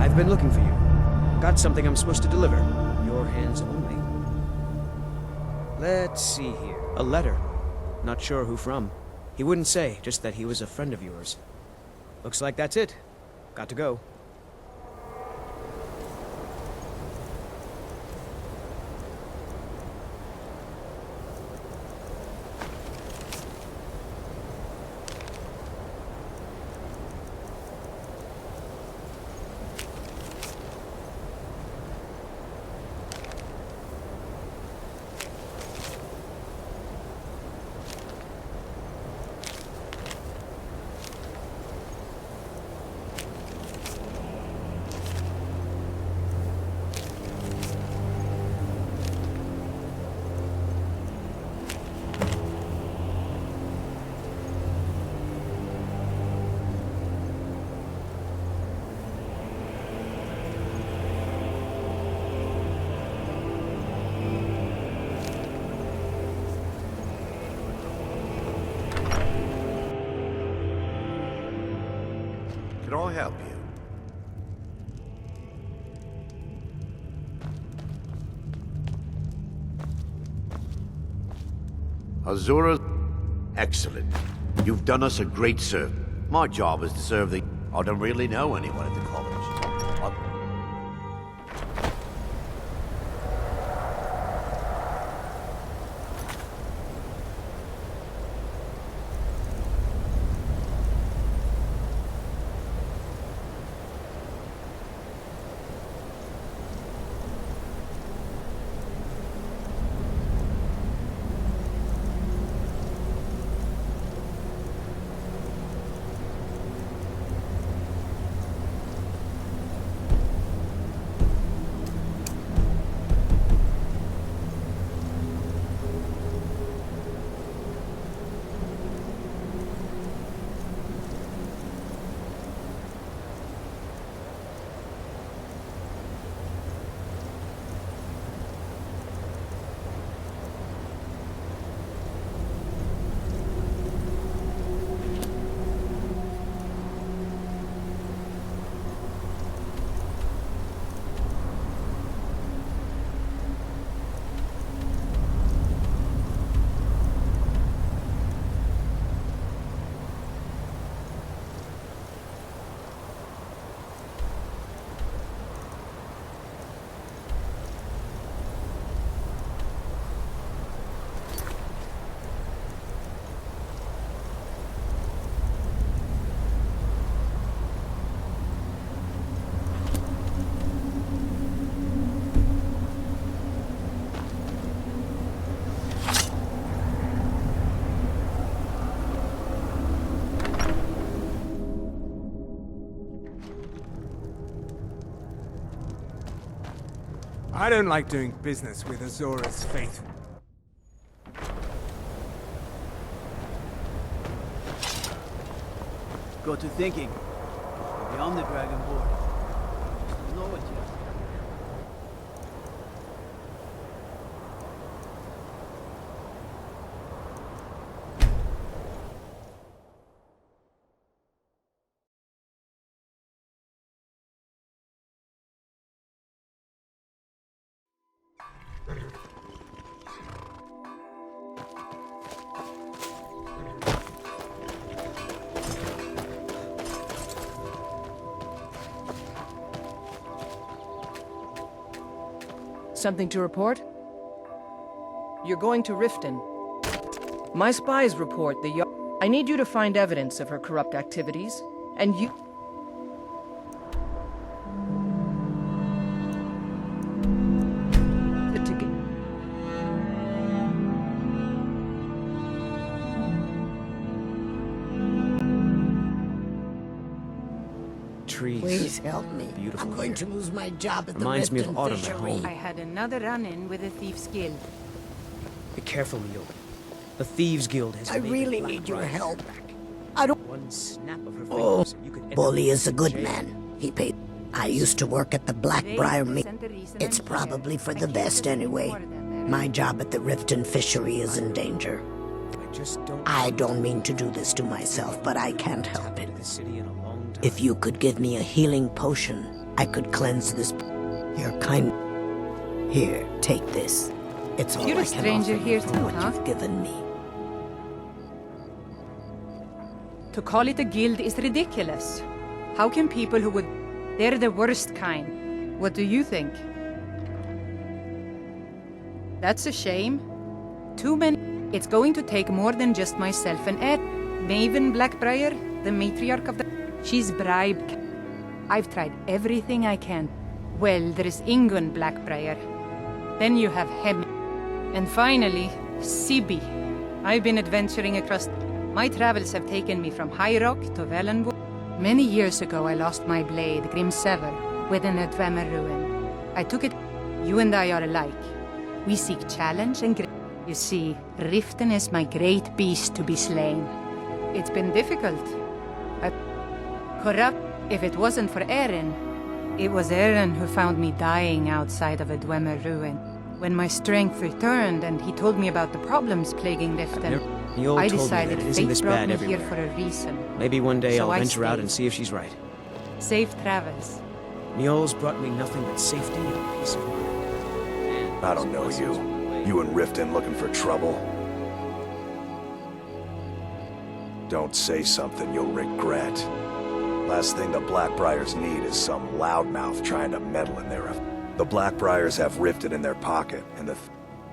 I've been looking for you. Got something I'm supposed to deliver. Your hands only. Let's see here. A letter. Not sure who from. He wouldn't say, just that he was a friend of yours. Looks like that's it. Got to go. Can I help you? Azura, excellent. You've done us a great service. My job is to serve the... I don't really know anyone at the college. I don't like doing business with Azura's faithful. Got to thinking. Beyond the Dragon Board. Know what you Something to report? You're going to Riften. My spies report the I need you to find evidence of her corrupt activities, and you... Trees. Please help me. Beautiful I'm going here. to lose my job at the Reminds me of Riften autumn at Fishery. home. I had another run-in with a Thief's Guild. Be careful, Leo. The Thieves Guild has I made really the Black need your Riders help. back. I don't... One snap of her Oh, fingers, and you could end Bully up is a in good jail. man. He paid... I used to work at the Blackbriar Meet. It's probably for the best anyway. My job at the Riften Fishery is in danger. I just don't... I don't mean to do this to myself, but I can't help it. The city in a long time. If you could give me a healing potion, I could cleanse this. Your kind. Here, take this. It's all You're I a can stranger offer you here for too, what huh? you've given me. To call it a guild is ridiculous. How can people who would... They're the worst kind. What do you think? That's a shame. Too many... It's going to take more than just myself and Ed. Maven Blackbriar, the matriarch of the... She's bribed. I've tried everything I can. Well, there is Ingun Blackbriar. Then you have Hem. And finally, Sibi. I've been adventuring across... My travels have taken me from High Rock to Valenwood. Many years ago, I lost my blade, Grimsever, within a Dwemer ruin. I took it... You and I are alike. We seek challenge and... You see, Riften is my great beast to be slain. It's been difficult. Corrupt. If it wasn't for Erin, it was Erin who found me dying outside of a Dwemer ruin. When my strength returned and he told me about the problems plaguing Riften, Mjol I told me decided that it isn't fate this brought bad me everywhere. here for a reason. Maybe one day So I'll I venture out stayed. and see if she's right. Safe travels. Mjol's brought me nothing but safety and peace of mind. And I don't know you. You and Riften looking for trouble? Don't say something you'll regret. Last thing the Blackbriars need is some loudmouth trying to meddle in their... The Blackbriars have Riften in their pocket, and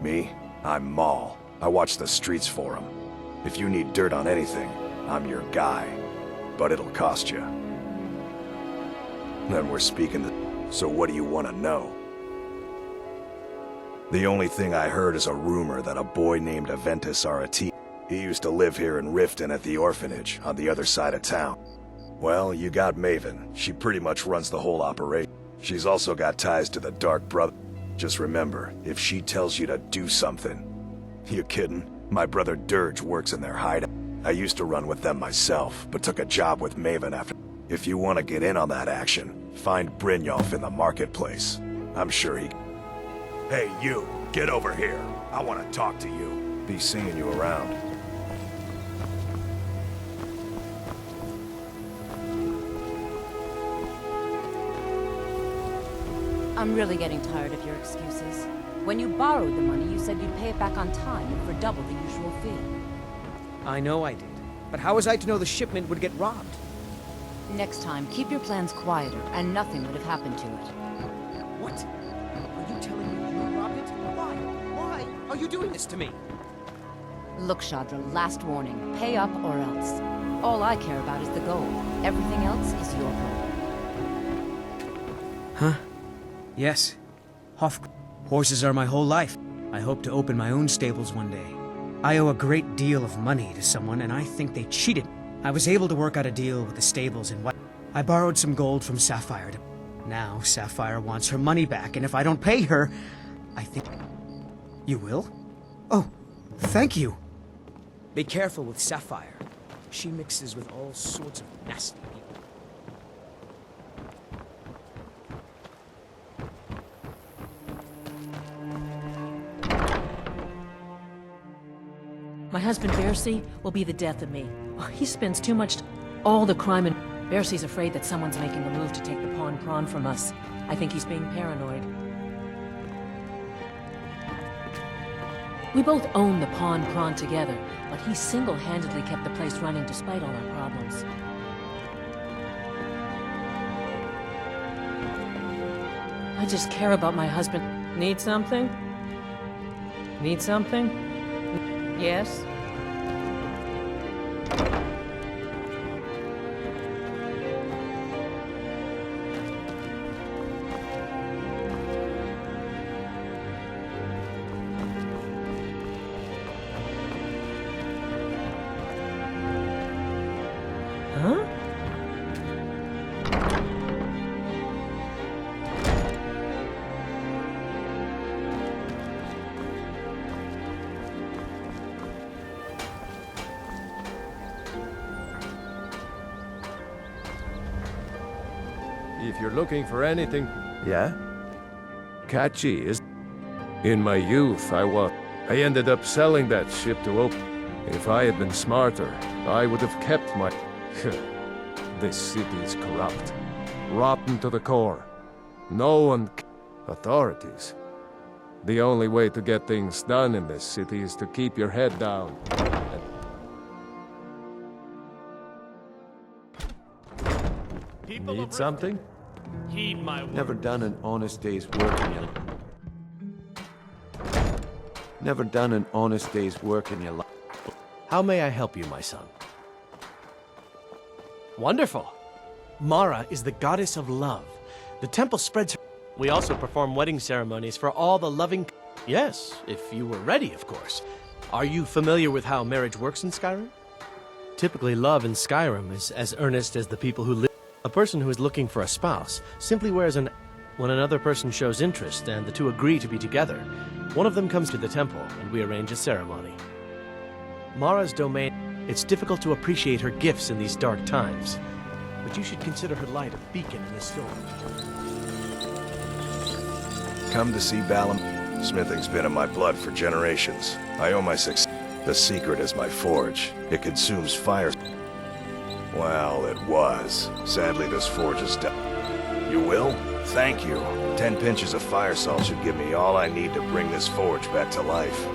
me? I'm Maul. I watch the streets for them. If you need dirt on anything, I'm your guy. But it'll cost you. Then we're speaking to... So what do you want to know? The only thing I heard is a rumor that a boy named Aventus Arati... He used to live here in Riften at the orphanage, on the other side of town. Well, you got Maven. She pretty much runs the whole operation. She's also got ties to the Dark Brother. Just remember, if she tells you to do something... You kidding? My brother Dirge works in their hideout. I used to run with them myself, but took a job with Maven after... If you want to get in on that action, find Brynjolf in the marketplace. I'm sure he... Hey, you! Get over here! I want to talk to you. Be seeing you around. I'm really getting tired of your excuses. When you borrowed the money, you said you'd pay it back on time and for double the usual fee. I know I did. But how was I to know the shipment would get robbed? Next time, keep your plans quieter, and nothing would have happened to it. What? Are you telling me you robbed it? Why? Why are you doing this to me? Look, Shadra, last warning. Pay up or else. All I care about is the gold. Everything else is your problem. Huh? Yes. Horses are my whole life. I hope to open my own stables one day. I owe a great deal of money to someone, and I think they cheated. I was able to work out a deal with the stables and what... I borrowed some gold from Sapphire. Now, Sapphire wants her money back, and if I don't pay her, I think... You will? Oh, thank you. Be careful with Sapphire. She mixes with all sorts of nasty people. My husband, Bercy, will be the death of me. Oh, he spends too much... all the crime and... Bercy's afraid that someone's making a move to take the pawn prawn from us. I think he's being paranoid. We both own the pawn prawn together, but he single-handedly kept the place running despite all our problems. I just care about my husband. Need something? Need something? Yes? Huh? If you're looking for anything... Yeah? Catchy is... In my youth, I ended up selling that ship to open. If I had been smarter, I would have kept my... This city is corrupt. Rotten to the core. No one authorities. The only way to get things done in this city is to keep your head down. Need something? Heed my word. Never done an honest day's work in your Never done an honest day's work in your life. How may I help you, my son? Wonderful. Mara is the goddess of love. The temple spreads her. We also perform wedding ceremonies for all the loving. Yes, if you were ready, of course. Are you familiar with how marriage works in Skyrim? Typically, love in Skyrim is as earnest as the people who live. A person who is looking for a spouse simply wears an. When another person shows interest and the two agree to be together, one of them comes to the temple and we arrange a ceremony. Mara's domain. It's difficult to appreciate her gifts in these dark times, but you should consider her light a beacon in the storm. Come to see Balam. Smithing's been in my blood for generations. I owe my success. The secret is my forge. It consumes fire. Well, it was. Sadly, this forge is done. You will? Thank you. 10 pinches of fire salt should give me all I need to bring this forge back to life.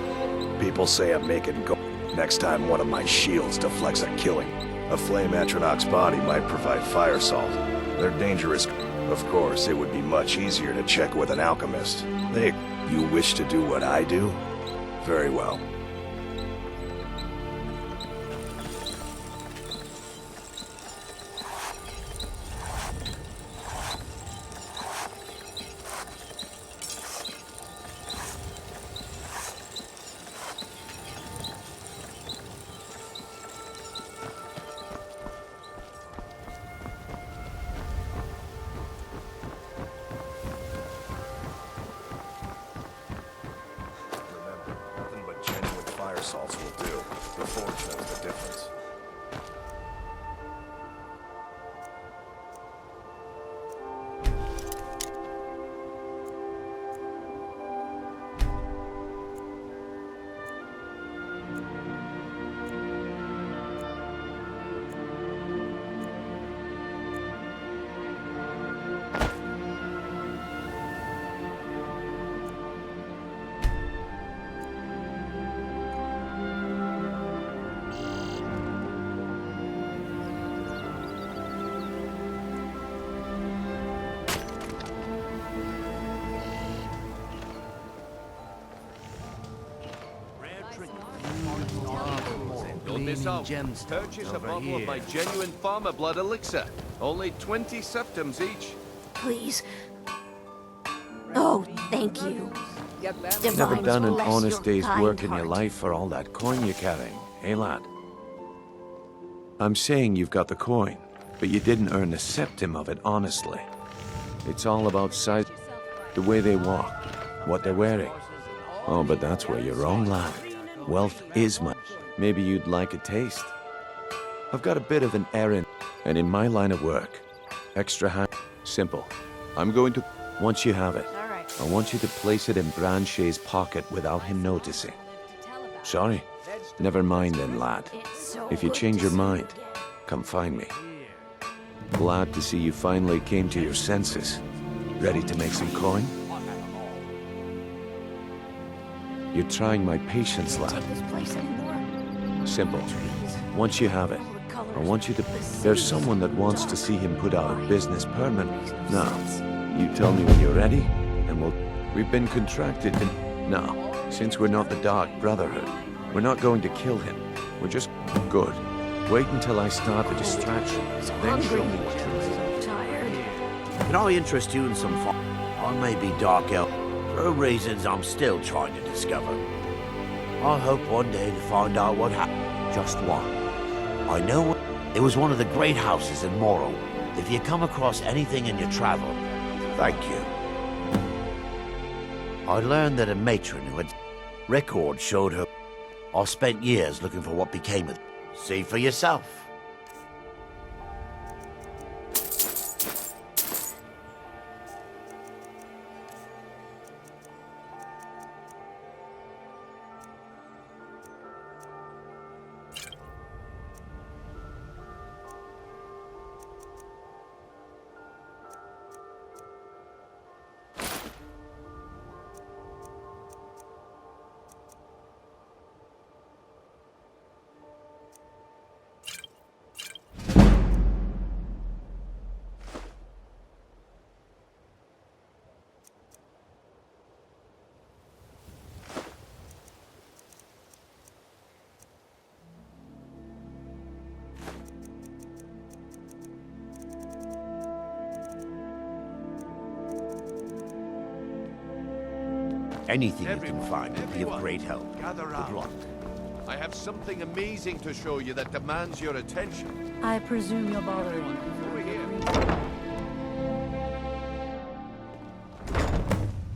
People say I'm making gold. Next time one of my shields deflects a killing, a flame Atronach's body might provide fire salt. They're dangerous. Of course, it would be much easier to check with an alchemist. You wish to do what I do? Very well. Nothing but genuine fire salts will do. The forge knows the difference. Don't miss out. Purchase a bottle of my genuine farmer blood elixir. Only 20 septims each. Please. Oh, thank you. Never Divines done an bless honest your day's kind work in your heart. life for all that coin you're carrying, hey lad? I'm saying you've got the coin, but you didn't earn a septim of it honestly. It's all about size, the way they walk, what they're wearing. Oh, but that's where you're wrong, lad. Wealth is money. Maybe you'd like a taste. I've got a bit of an errand, and in my line of work, extra hand, simple. I'm going to, once you have it, I want you to place it in Branche's pocket without him noticing. Sorry? Never mind then, lad. If you change your mind, come find me. Glad to see you finally came to your senses. Ready to make some coin? You're trying my patience, lad. Simple. Once you have it, I want you to... There's someone that wants to see him put out of business permanently. Now, you tell me when you're ready, and we've been contracted to... Now, since we're not the Dark Brotherhood, we're not going to kill him. We're just... Good. Wait until I start the distraction, then show me what you're Tired. Can I interest you in some fun? I may be Dark Elf, for reasons I'm still trying to discover. I hope one day to find out what happened. Just one. I know it was one of the great houses in Morrow. If you come across anything in your travel, thank you. I learned that a matron who had record showed her. I spent years looking for what became of it. See for yourself. Anything you can find would be of Everyone, great help. gather Good round. luck. I have something amazing to show you that demands your attention. I presume you're bothering. Over here.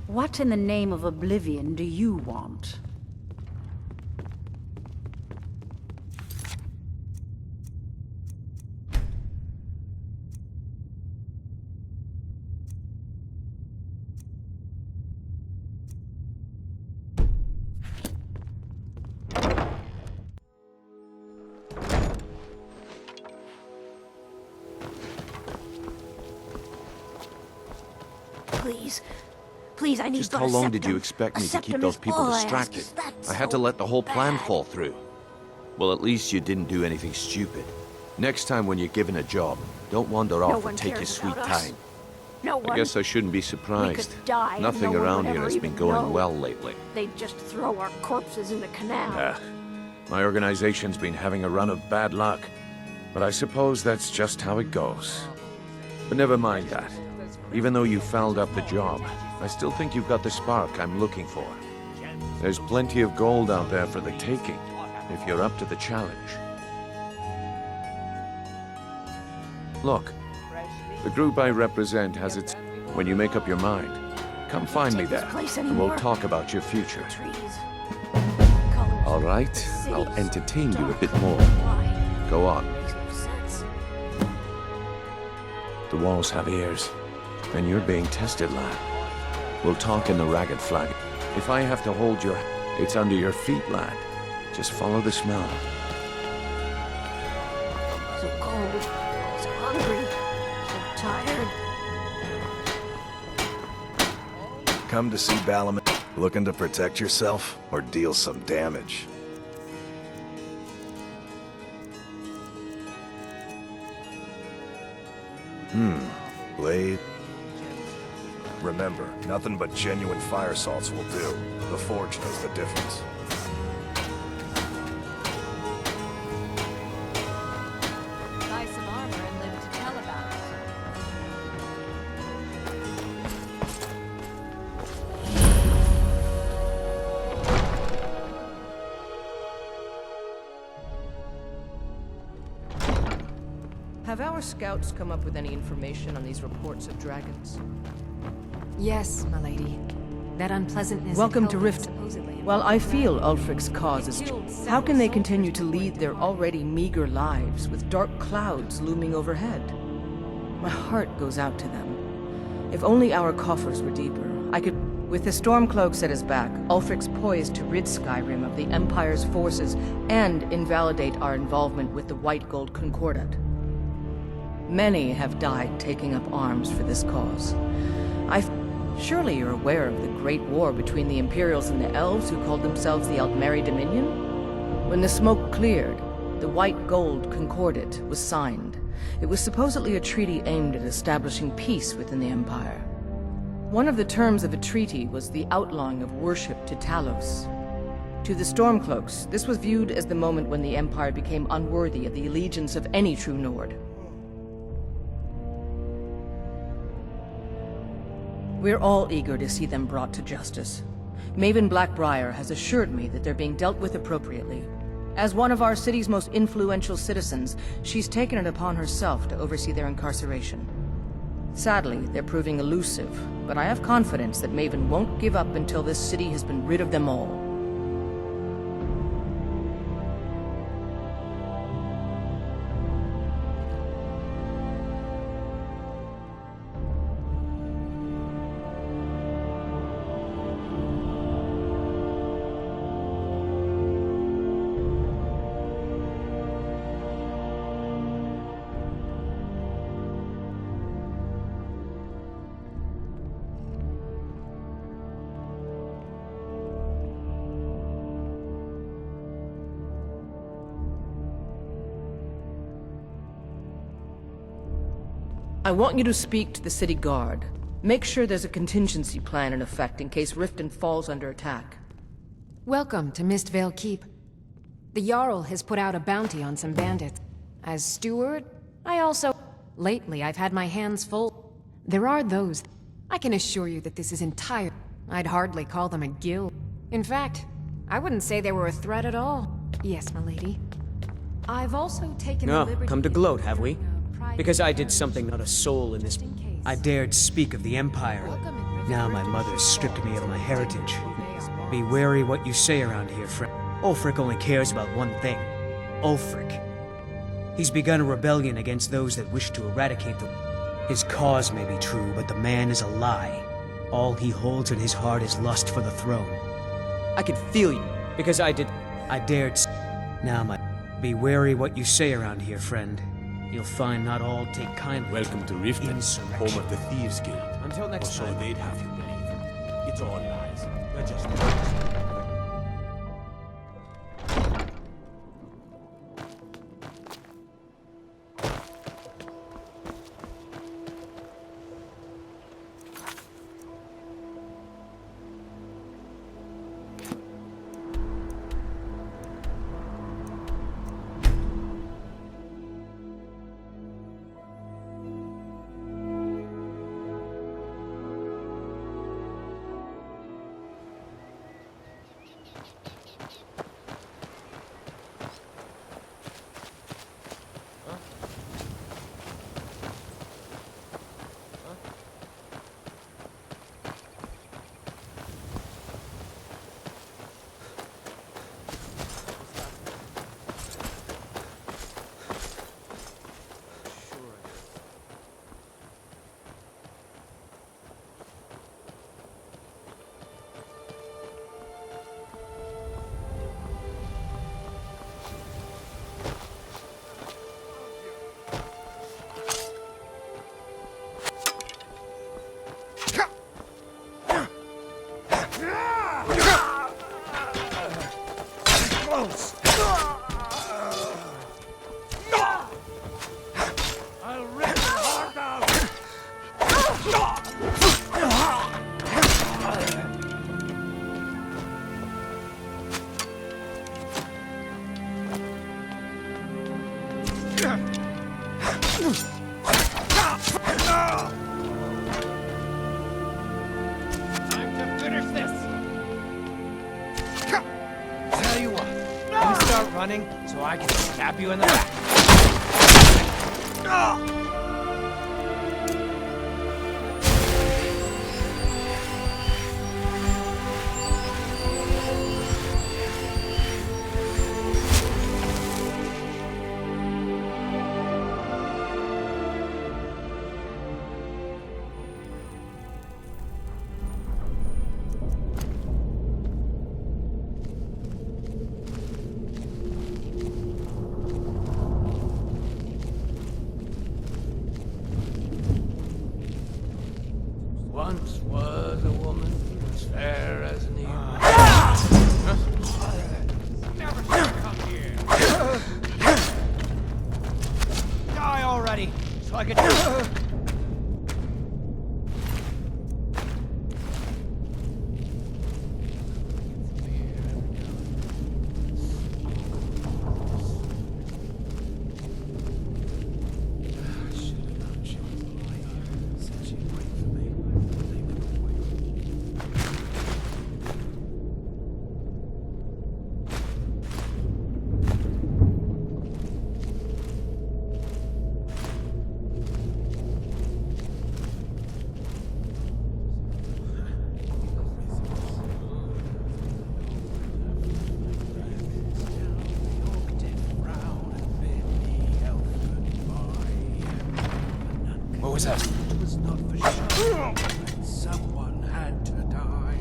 What in the name of oblivion do you want? Please. Please, I need Just but how a long did you septum. expect A me to keep septum those is people all I ask. distracted? Is that I had to so let the whole plan bad? fall through. Well, at least you didn't do anything stupid. Next time when you're given a job, don't wander No off one and take your cares sweet about us. time. No one. I guess I shouldn't be We surprised. could die and Nothing no one around would here ever has been even going know. well lately. They'd just throw our corpses in the canal. Ah, my organization's been having a run of bad luck. But I suppose that's just how it goes. But never mind that. Even though you fouled up the job, I still think you've got the spark I'm looking for. There's plenty of gold out there for the taking, if you're up to the challenge. Look, the group I represent has its... When you make up your mind, come find me there, and we'll talk about your future. All right, I'll entertain you a bit more. Go on. The walls have ears, and you're being tested, lad. We'll talk in the Ragged Flag. If I have to hold your... It's under your feet, lad. Just follow the smell. So cold, so hungry, so tired. Come to see Balaam, looking to protect yourself or deal some damage. Blade. Remember, nothing but genuine fire salts will do. The Forge knows the difference. Buy some armor and live to tell about it. Have our scouts come up with any information on these reports of dragons? Yes, my lady. That unpleasantness... Welcome to Rift. While I feel Ulfric's cause is just, how can they continue to lead their already meager lives with dark clouds looming overhead? My heart goes out to them. If only our coffers were deeper, I could... With the Stormcloaks at his back, Ulfric's poised to rid Skyrim of the Empire's forces and invalidate our involvement with the White Gold Concordat. Many have died taking up arms for this cause. Surely you're aware of the Great War between the Imperials and the Elves who called themselves the Altmeri Dominion? When the smoke cleared, the White Gold Concordat was signed. It was supposedly a treaty aimed at establishing peace within the Empire. One of the terms of a treaty was the outlawing of worship to Talos. To the Stormcloaks, this was viewed as the moment when the Empire became unworthy of the allegiance of any true Nord. We're all eager to see them brought to justice. Maven Blackbriar has assured me that they're being dealt with appropriately. As one of our city's most influential citizens, she's taken it upon herself to oversee their incarceration. Sadly, they're proving elusive, but I have confidence that Maven won't give up until this city has been rid of them all. I want you to speak to the city guard. Make sure there's a contingency plan in effect in case Riften falls under attack. Welcome to Mistvale Keep. The Jarl has put out a bounty on some bandits. As steward, I also... Lately, I've had my hands full. There are those... I can assure you that this is entire... I'd hardly call them a guild. In fact, I wouldn't say they were a threat at all. Yes, milady. I've also taken the Oh, liberty... come to gloat, have we? Because I did something not a soul in this... I dared speak of the Empire. Now my mother's stripped me of my heritage. Be wary what you say around here, friend. Ulfric only cares about one thing. Ulfric. He's begun a rebellion against those that wish to eradicate the... His cause may be true, but the man is a lie. All he holds in his heart is lust for the throne. I could feel you, because I dared... Now my... Be wary what you say around here, friend. You'll find not all take kindly. Welcome to Riften, home of the Thieves Guild. Until next or so time. they'd have you believe. It's all lies. They're just... So I can stab you in the back. Once was a woman as fair as an eagle. Never should come here. Die already, so I can... What was that? It was not for sure, but someone had to die.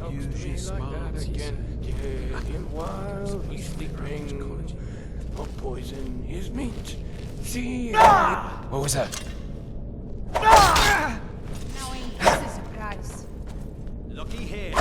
talks to me like that again. Take him while he's sleeping. Or poison his meat. See? What was that? Now ain't this a surprise? Looky here.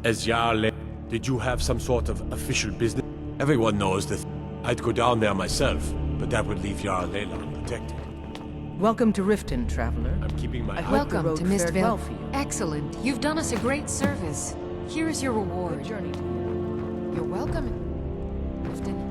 As Jarl, did you have some sort of official business? Everyone knows that I'd go down there myself, but that would leave Jarl Layla unprotected. Welcome to Riften, traveler. I'm keeping my... I hope the Welcome road to fared Mistvale. well for you. Excellent. You've done us a great service. Here is your reward. Good journey to You're welcome, Riften.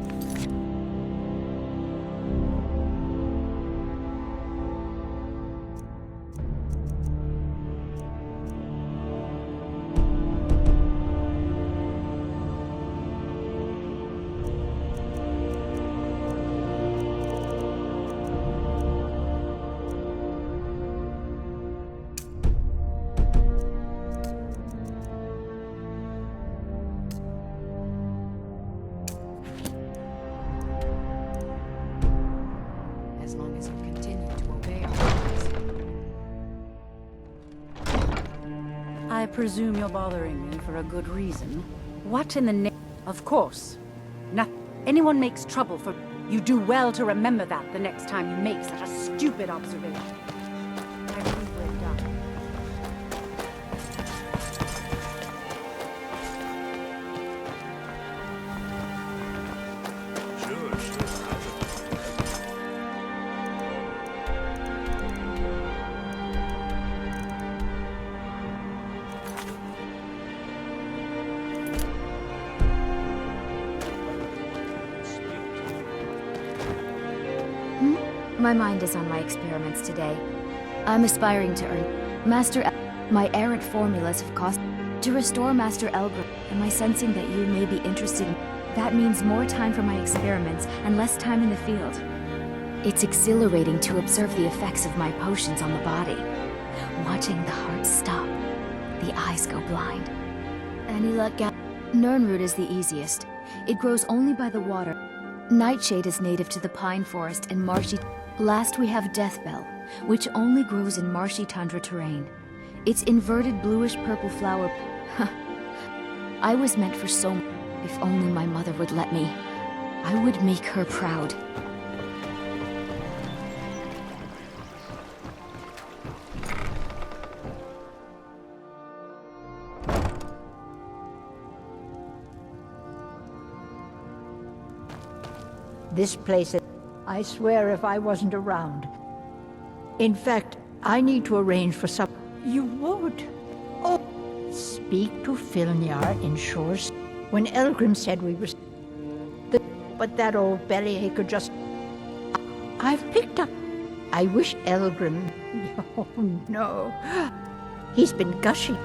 As long as you continue to obey our orders. I presume you're bothering me for a good reason. What in the name? Of course. Anyone makes trouble for... You do well to remember that the next time you make such a stupid observation. I believe we're done. My mind is on my experiments today. I'm aspiring to earn my errant formulas have cost to restore Master Elgrim. Am I sensing that you may be interested in... That means more time for my experiments and less time in the field. It's exhilarating to observe the effects of my potions on the body. Watching the heart stop, the eyes go blind. Any luck, Nirnroot is the easiest. It grows only by the water. Nightshade is native to the pine forest and marshy... Last we have Deathbell, which only grows in marshy tundra terrain. Its inverted bluish-purple flower... I was meant for so much. If only my mother would let me. I would make her proud. This place is... I swear if I wasn't around. In fact, I need to arrange for some... You would? Oh, speak to Filnyar in Shores. When Elgrim said we were... But that old bellyache just... I've picked up... I wish Elgrim... Oh, no. He's been gushing.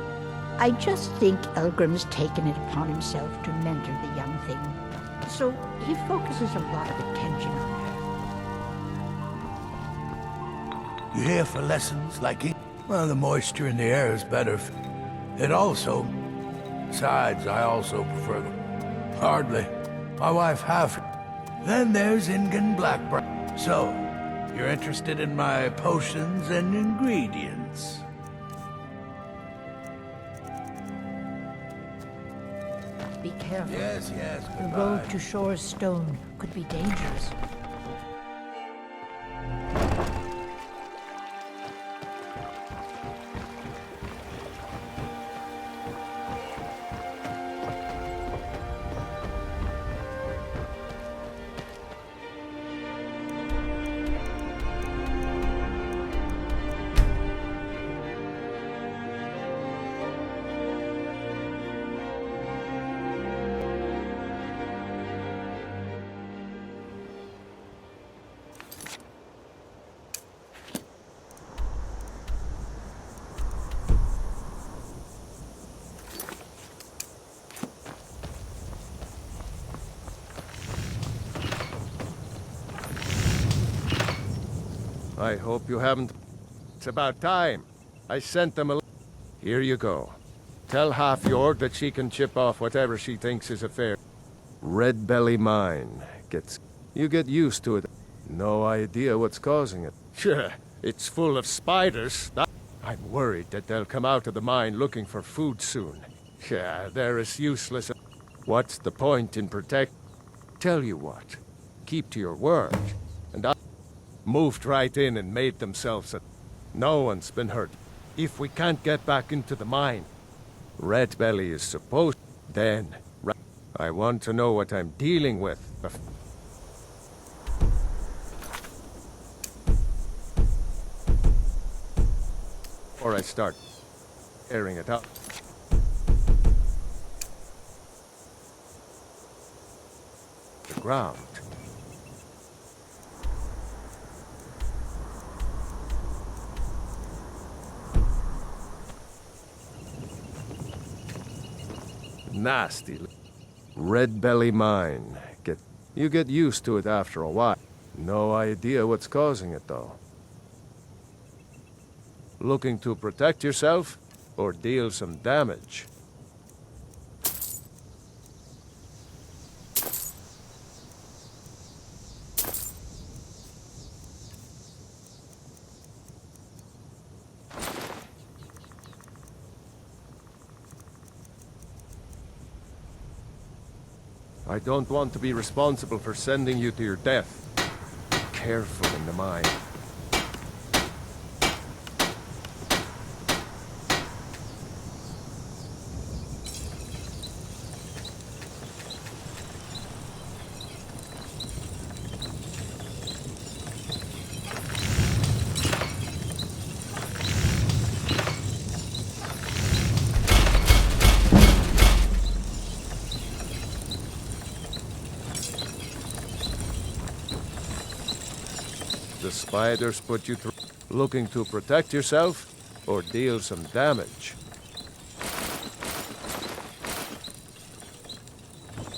I just think Elgrim's taken it upon himself to mentor the young thing. So he focuses a lot of attention on her. You here for lessons like it? Well, the moisture in the air is better. It also... Besides, I also prefer them. Hardly. My wife half... Then there's Ingen Blackbriar. So, you're interested in my potions and ingredients? Be careful. Yes, The goodbye. road to Shore's Stone could be dangerous. I hope you haven't... It's about time. I sent them a... Here you go. Tell Half-York that she can chip off whatever she thinks is a fair... Red Belly Mine. You get used to it. No idea what's causing it. Sure, it's full of spiders. I'm worried that they'll come out of the mine looking for food soon. Yeah, they're as useless as... What's the point in protect... Tell you what. Keep to your word. And I... Moved right in and made themselves a... No one's been hurt. If we can't get back into the mine, Red Belly is supposed... Then, I want to know what I'm dealing with. Before I start airing it up. The ground. Nasty. Red Belly Mine. You get used to it after a while. No idea what's causing it, though. Looking to protect yourself or deal some damage? I don't want to be responsible for sending you to your death. Be careful in the mine. The spiders put you through. Looking to protect yourself or deal some damage?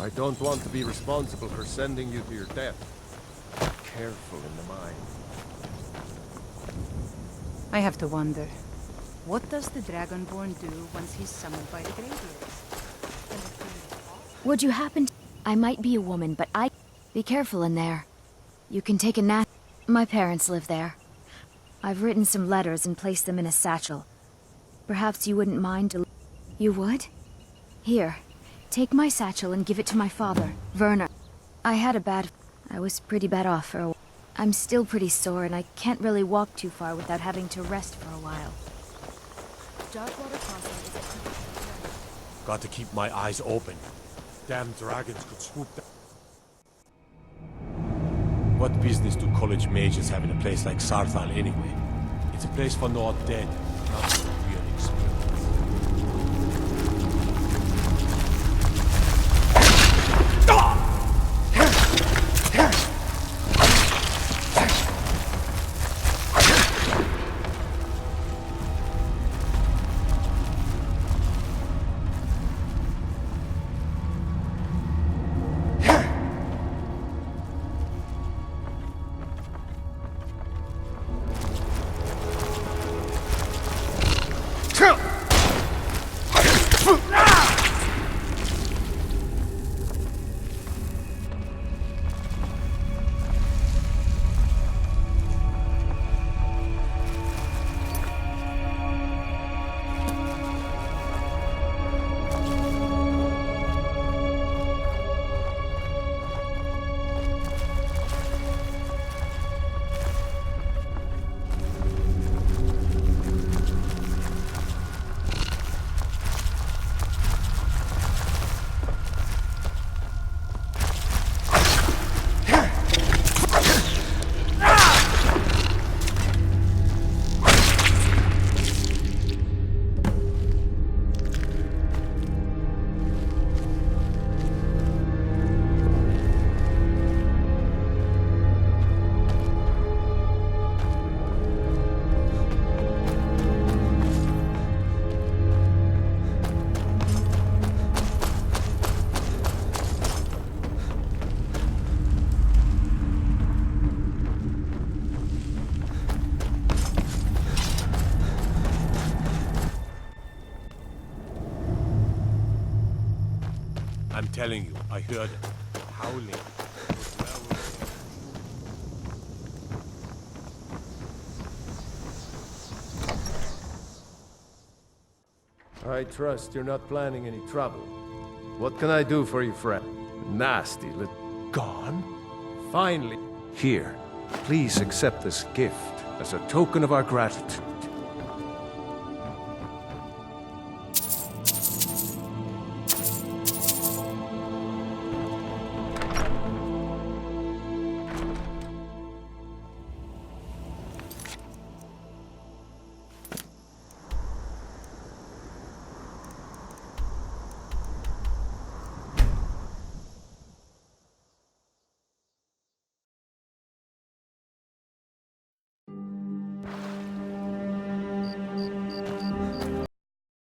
I don't want to be responsible for sending you to your death. Be careful in the mine. I have to wonder, what does the Dragonborn do once he's summoned by the Greybeards? Would you happen to... I might be a woman, but I... Be careful in there. You can take a nap. My parents live there. I've written some letters and placed them in a satchel. Perhaps you wouldn't mind to... You would? Here, take my satchel and give it to my father, Werner. I had a bad... I was pretty bad off for a while. I'm still pretty sore and I can't really walk too far without having to rest for a while. Darkwater Crossing is... Got to keep my eyes open. Damn dragons could swoop down. What business do college mages have in a place like Sarthal anyway? It's a place for no dead, not for real I'm telling you, I heard howling. I trust you're not planning any trouble. What can I do for you, friend? Nasty little... Gone? Finally. Here, please accept this gift as a token of our gratitude.